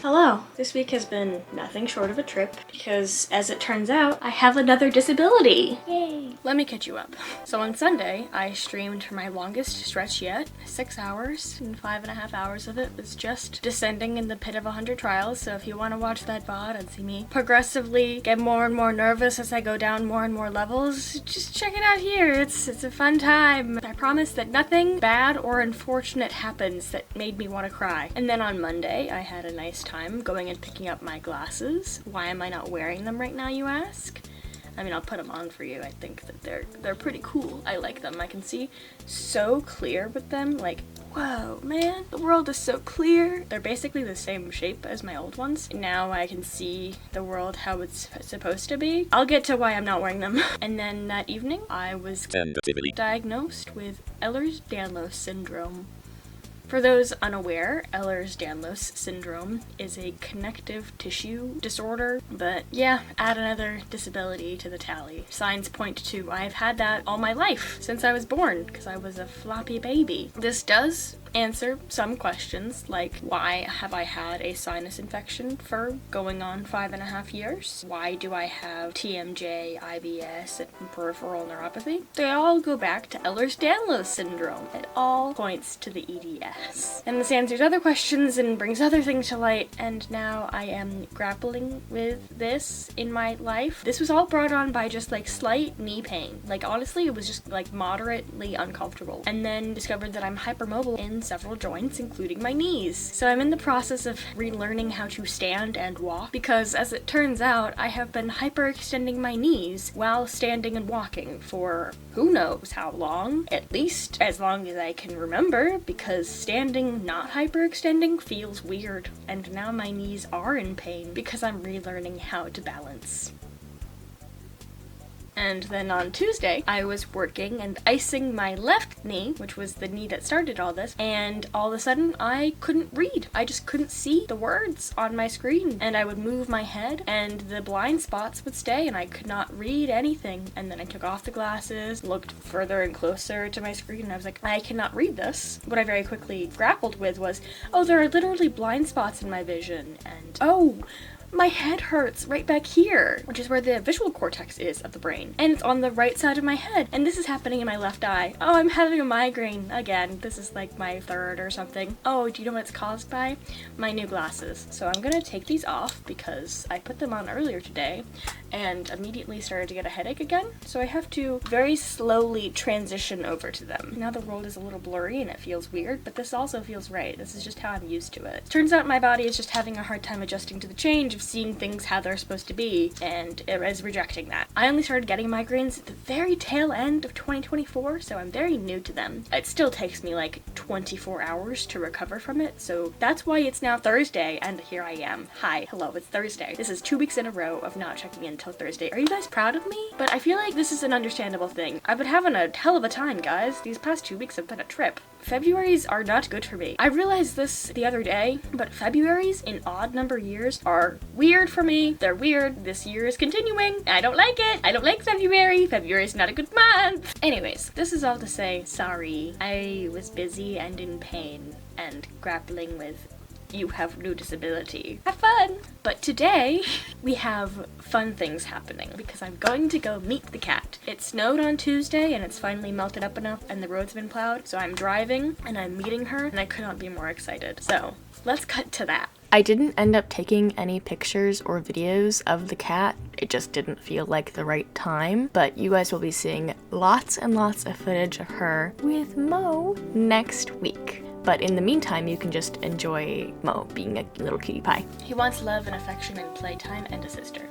Hello. This week has been nothing short of a trip because, as it turns out, I have another disability. Yay! Let me catch you up. So on Sunday, I streamed for my longest stretch yet, 6 hours, and 5.5 hours of it was just descending in the pit of 100 trials. So if you want to watch that VOD and see me progressively get more and more nervous as I go down more and more levels, just check it out here. It's a fun time. I promise that nothing bad or unfortunate happens that made me want to cry. And then on Monday, I had a nice time going and picking up my glasses. Why am I not wearing them right now, you ask? I mean, I'll put them on for you. I think that they're pretty cool. I like them. I can see so clear with them. Like, whoa, man, the world is so clear. They're basically the same shape as my old ones. Now I can see the world how it's supposed to be. I'll get to why I'm not wearing them. And then that evening, I was diagnosed with Ehlers-Danlos syndrome. For those unaware, Ehlers-Danlos syndrome is a connective tissue disorder, but yeah, add another disability to the tally. Signs point to I've had that all my life, since I was born, because I was a floppy baby. This does answer some questions, like why have I had a sinus infection for going on 5.5 years? Why do I have TMJ, IBS, and peripheral neuropathy? They all go back to Ehlers-Danlos syndrome. It all points to the EDS. And this answers other questions and brings other things to light, and now I am grappling with this in my life. This was all brought on by just like slight knee pain. Like honestly, it was just like moderately uncomfortable. And then discovered that I'm hypermobile in several joints, including my knees. So I'm in the process of relearning how to stand and walk, because as it turns out, I have been hyperextending my knees while standing and walking for who knows how long, at least as long as I can remember, because standing not hyperextending feels weird, and now my knees are in pain because I'm relearning how to balance. And then on Tuesday, I was working and icing my left knee, which was the knee that started all this, and all of a sudden I couldn't read. I just couldn't see the words on my screen, and I would move my head and the blind spots would stay and I could not read anything. And then I took off the glasses, looked further and closer to my screen, and I was like, I cannot read this. What I very quickly grappled with was, oh, there are literally blind spots in my vision, and oh, my head hurts right back here, which is where the visual cortex is of the brain. And it's on the right side of my head. And this is happening in my left eye. Oh, I'm having a migraine again. This is like my third or something. Oh, do you know what it's caused by? My new glasses. So I'm gonna take these off because I put them on earlier today and immediately started to get a headache again. So I have to very slowly transition over to them. Now the world is a little blurry and it feels weird, but this also feels right. This is just how I'm used to it. Turns out my body is just having a hard time adjusting to the change of seeing things how they're supposed to be, and it is rejecting that. I only started getting migraines at the very tail end of 2024, so I'm very new to them. It still takes me like 24 hours to recover from it, so that's why it's now Thursday, and here I am. Hi, hello, it's Thursday. This is 2 weeks in a row of not checking in until Thursday. Are you guys proud of me? But I feel like this is an understandable thing. I've been having a hell of a time, guys. These past 2 weeks have been a trip. Februaries are not good for me. I realized this the other day, but Februaries in odd number years are weird for me. They're weird. This year is continuing. I don't like it. I don't like February. February is not a good month. Anyways, this is all to say, sorry. I was busy and in pain and grappling with you have new disability. Have fun! But today, we have fun things happening because I'm going to go meet the cat. It snowed on Tuesday and it's finally melted up enough and the roads have been plowed, so I'm driving and I'm meeting her and I could not be more excited. So, let's cut to that. I didn't end up taking any pictures or videos of the cat. It just didn't feel like the right time, but you guys will be seeing lots and lots of footage of her with Mo next week. But in the meantime, you can just enjoy Mo being a little cutie pie. He wants love and affection and playtime and a sister.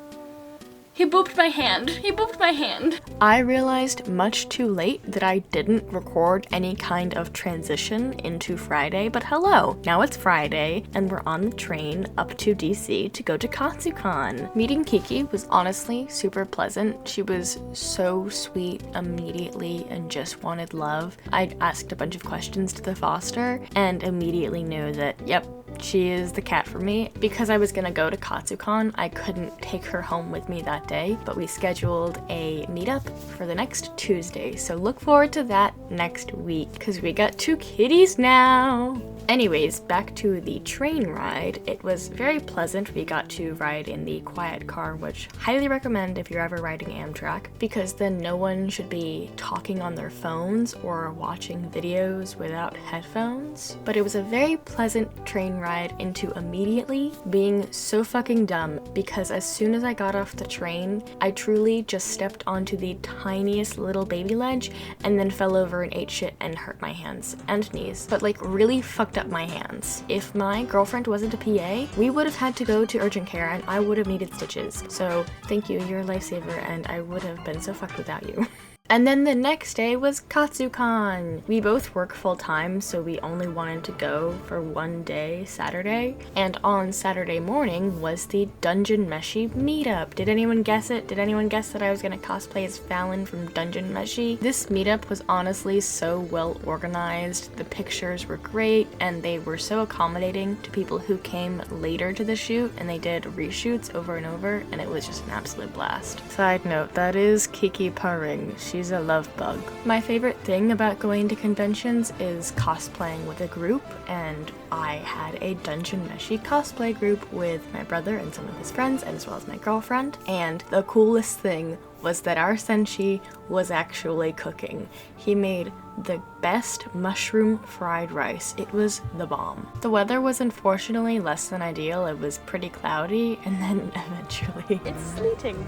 He booped my hand. He booped my hand. I realized much too late that I didn't record any kind of transition into Friday, but hello. Now it's Friday, and we're on the train up to DC to go to Katsucon. Meeting Kiki was honestly super pleasant. She was so sweet immediately and just wanted love. I asked a bunch of questions to the foster and immediately knew that, yep, She is the cat for me. Because I was gonna go to Katsucon, I couldn't take her home with me that day, but we scheduled a meetup for the next Tuesday, so look forward to that next week, because we got 2 kitties now. Anyways, back to the train ride. It was very pleasant. We got to ride in the quiet car, which highly recommend if you're ever riding Amtrak, because then no one should be talking on their phones or watching videos without headphones. But it was a very pleasant train ride into immediately being so fucking dumb, because as soon as I got off the train, I truly just stepped onto the tiniest little baby ledge and then fell over and ate shit and hurt my hands and knees, but like really fucked up my hands. If my girlfriend wasn't a PA, we would have had to go to urgent care and I would have needed stitches. So thank you, you're a lifesaver, and I would have been so fucked without you. And then the next day was Katsucon. We both work full time, so we only wanted to go for one day, Saturday. And on Saturday morning was the Dungeon Meshi meetup. Did anyone guess it? Did anyone guess that I was gonna cosplay as Fallon from Dungeon Meshi? This meetup was honestly so well organized. The pictures were great, and they were so accommodating to people who came later to the shoot, and they did reshoots over and over, and it was just an absolute blast. Side note, that is Kiki purring. She's a love bug. My favorite thing about going to conventions is cosplaying with a group, and I had a Dungeon Meshi cosplay group with my brother and some of his friends, as well as my girlfriend, and the coolest thing was that our senshi was actually cooking. He made the best mushroom fried rice. It was the bomb. The weather was unfortunately less than ideal. It was pretty cloudy, and then eventually it's sleeting.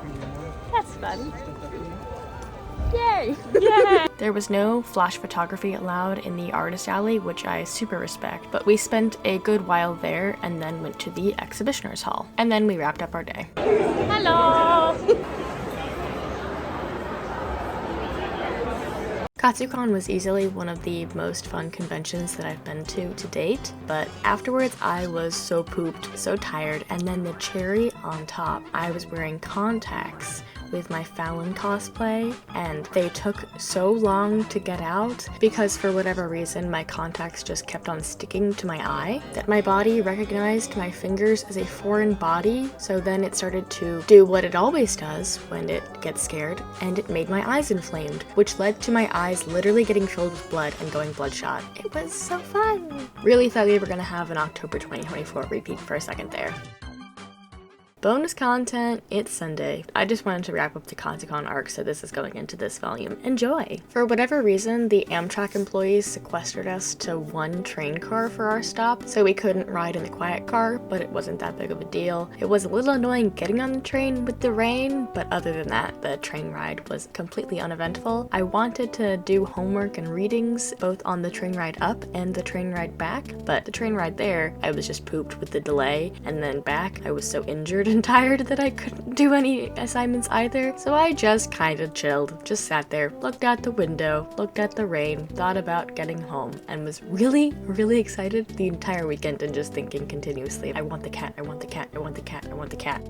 That's fun. Yay! Yeah! There was no flash photography allowed in the artist alley, which I super respect, but we spent a good while there and then went to the exhibitioner's hall. And then we wrapped up our day. Hello! Katsucon was easily one of the most fun conventions that I've been to date, but afterwards I was so pooped, so tired, and then the cherry on top, I was wearing contacts with my Fallon cosplay, and they took so long to get out because for whatever reason my contacts just kept on sticking to my eye that my body recognized my fingers as a foreign body, so then it started to do what it always does when it gets scared, and it made my eyes inflamed, which led to my eyes literally getting filled with blood and going bloodshot. It was so fun! Really thought we were gonna have an October 2024 repeat for a second there. Bonus content, it's Sunday. I just wanted to wrap up the Katsucon arc, so this is going into this volume. Enjoy! For whatever reason, the Amtrak employees sequestered us to one train car for our stop, so we couldn't ride in the quiet car, but it wasn't that big of a deal. It was a little annoying getting on the train with the rain, but other than that, the train ride was completely uneventful. I wanted to do homework and readings, both on the train ride up and the train ride back, but the train ride there, I was just pooped with the delay, and then back, I was so injured and tired that I couldn't do any assignments either, so I just kind of chilled, just sat there, looked out the window, looked at the rain, thought about getting home, and was really, really excited the entire weekend and just thinking continuously, I want the cat, I want the cat, I want the cat, I want the cat.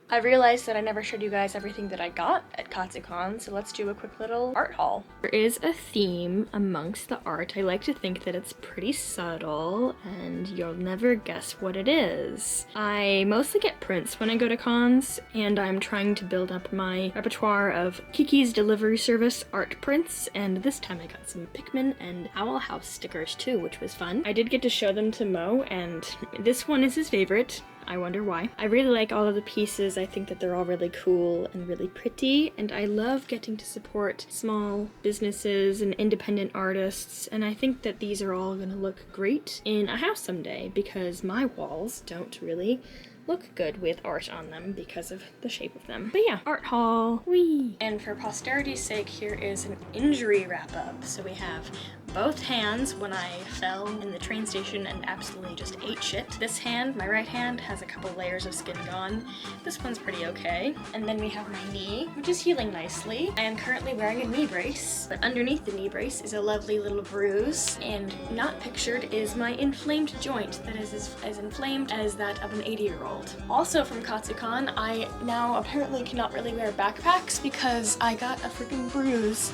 I realized that I never showed you guys everything that I got at Katsucon, so let's do a quick little art haul. There is a theme amongst the art. I like to think that it's pretty subtle, and you'll never guess what it is. I mostly get prints when I go to cons, and I'm trying to build up my repertoire of Kiki's Delivery Service art prints, and this time I got some Pikmin and Owl House stickers too, which was fun. I did get to show them to Moe, and this one is his favorite. I wonder why. I really like all of the pieces. I think that they're all really cool and really pretty, and I love getting to support small businesses and independent artists, and I think that these are all gonna look great in a house someday because my walls don't really look good with art on them because of the shape of them. But yeah, art haul, whee! And for posterity's sake, here is an injury wrap-up. So we have both hands when I fell in the train station and absolutely just ate shit. This hand, my right hand, has a couple layers of skin gone. This one's pretty okay. And then we have my knee, which is healing nicely. I am currently wearing a knee brace, but underneath the knee brace is a lovely little bruise, and not pictured is my inflamed joint that is as inflamed as that of an 80-year-old. Also from Katsucon, I now apparently cannot really wear backpacks because I got a freaking bruise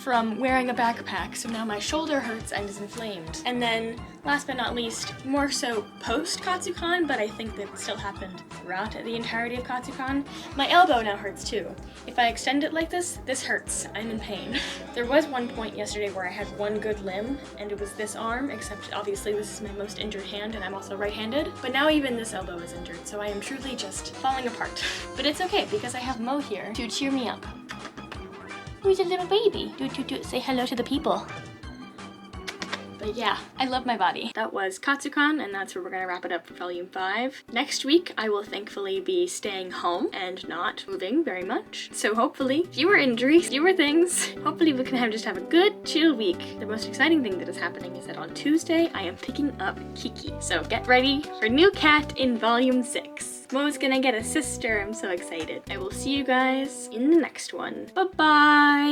from wearing a backpack, so now my shoulder hurts and is inflamed. And then, last but not least, more so post-Katsucon, but I think that it still happened throughout the entirety of Katsucon, my elbow now hurts too. If I extend it like this hurts. I'm in pain. There was one point yesterday where I had one good limb, and it was this arm, except obviously this is my most injured hand, and I'm also right-handed. But now even this elbow is injured, so I am truly just falling apart. But it's okay, because I have Moe here to cheer me up. Who's a little baby? Say hello to the people. But yeah, I love my body. That was Katsucon, and that's where we're gonna wrap it up for volume 5. Next week, I will thankfully be staying home and not moving very much. So hopefully, fewer injuries, fewer things. Hopefully we can just have a good, chill week. The most exciting thing that is happening is that on Tuesday, I am picking up Kiki. So get ready for new cat in volume 6. Moe's gonna get a sister. I'm so excited. I will see you guys in the next one. Bye-bye!